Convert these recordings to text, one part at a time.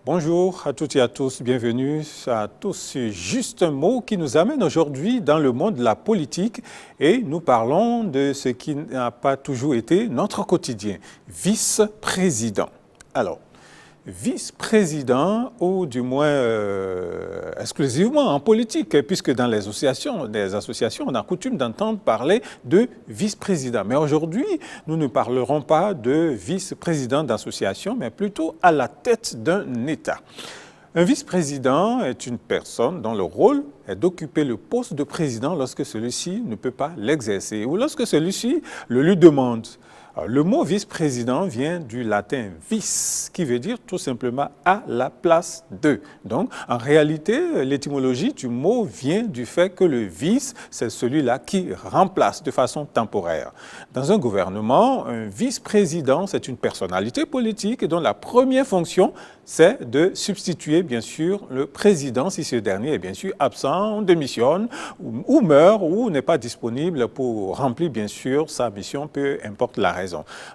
Bonjour à toutes et à tous, bienvenue à tous. C'est juste un mot qui nous amène aujourd'hui dans le monde de la politique et nous parlons de ce qui n'a pas toujours été notre quotidien, vice-président. Alors, vice-président ou du moins exclusivement en politique, puisque dans les associations, on a coutume d'entendre parler de vice-président. Mais aujourd'hui, nous ne parlerons pas de vice-président d'association, mais plutôt à la tête d'un État. Un vice-président est une personne dont le rôle est d'occuper le poste de président lorsque celui-ci ne peut pas l'exercer ou lorsque celui-ci le lui demande. Alors, le mot vice-président vient du latin vis, qui veut dire tout simplement à la place de. Donc, en réalité, l'étymologie du mot vient du fait que le vice, c'est celui-là qui remplace de façon temporaire. Dans un gouvernement, un vice-président, c'est une personnalité politique dont la première fonction, c'est de substituer, bien sûr, le président si ce dernier est bien sûr absent, démissionne ou meurt ou n'est pas disponible pour remplir, bien sûr, sa mission, peu importe la raison.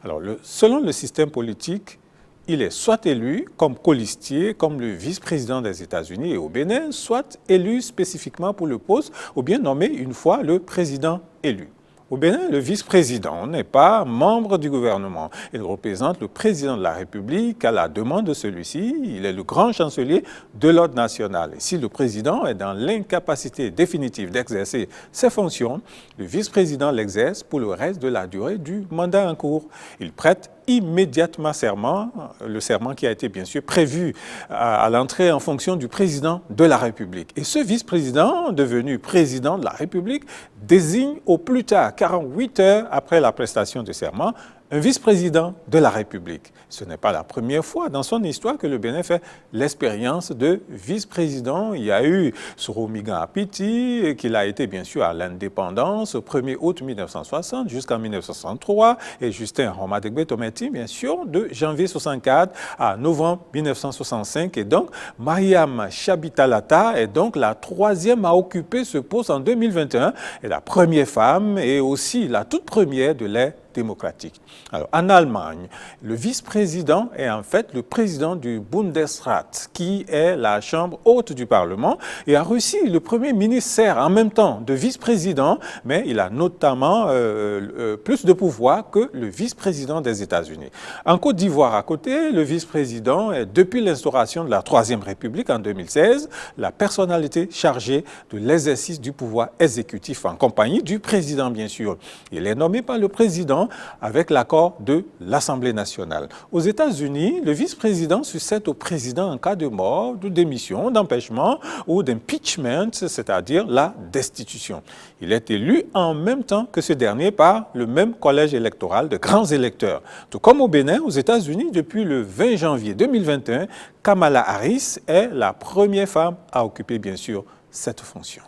Alors, selon le système politique, il est soit élu comme colistier, comme le vice-président des États-Unis et au Bénin, soit élu spécifiquement pour le poste, ou bien nommé une fois le président élu. Au Bénin, le vice-président n'est pas membre du gouvernement. Il représente le président de la République à la demande de celui-ci. Il est le grand chancelier de l'ordre national. Et si le président est dans l'incapacité définitive d'exercer ses fonctions, le vice-président l'exerce pour le reste de la durée du mandat en cours. Il prête immédiatement serment, le serment qui a été bien sûr prévu à l'entrée en fonction du président de la République. Et ce vice-président, devenu président de la République, désigne au plus tard 48 heures après la prestation de serment un vice-président de la République. Ce n'est pas la première fois dans son histoire que le Bénin fait l'expérience de vice-président. Il y a eu Soromigan Apiti, qui a été bien sûr à l'indépendance au 1er août 1960 jusqu'en 1963, et Justin Romadegbe-Tometi, bien sûr, de janvier 64 à novembre 1965. Et donc, Mariam Chabitalata est donc la troisième à occuper ce poste en 2021, et la première femme et aussi la toute première de l'ère démocratique. Alors, en Allemagne, le vice-président est en fait le président du Bundesrat, qui est la chambre haute du Parlement. Et en Russie, le premier ministre sert en même temps de vice-président, mais il a notamment plus de pouvoir que le vice-président des États-Unis. En Côte d'Ivoire, à côté, le vice-président est, depuis l'instauration de la Troisième République en 2016, la personnalité chargée de l'exercice du pouvoir exécutif en compagnie du président, bien sûr. Il est nommé par le président avec l'accord de l'Assemblée nationale. Aux États-Unis, le vice-président succède au président en cas de mort, de démission, d'empêchement ou d'impeachment, c'est-à-dire la destitution. Il est élu en même temps que ce dernier par le même collège électoral de grands électeurs. Tout comme au Bénin, aux États-Unis, depuis le 20 janvier 2021, Kamala Harris est la première femme à occuper, bien sûr, cette fonction.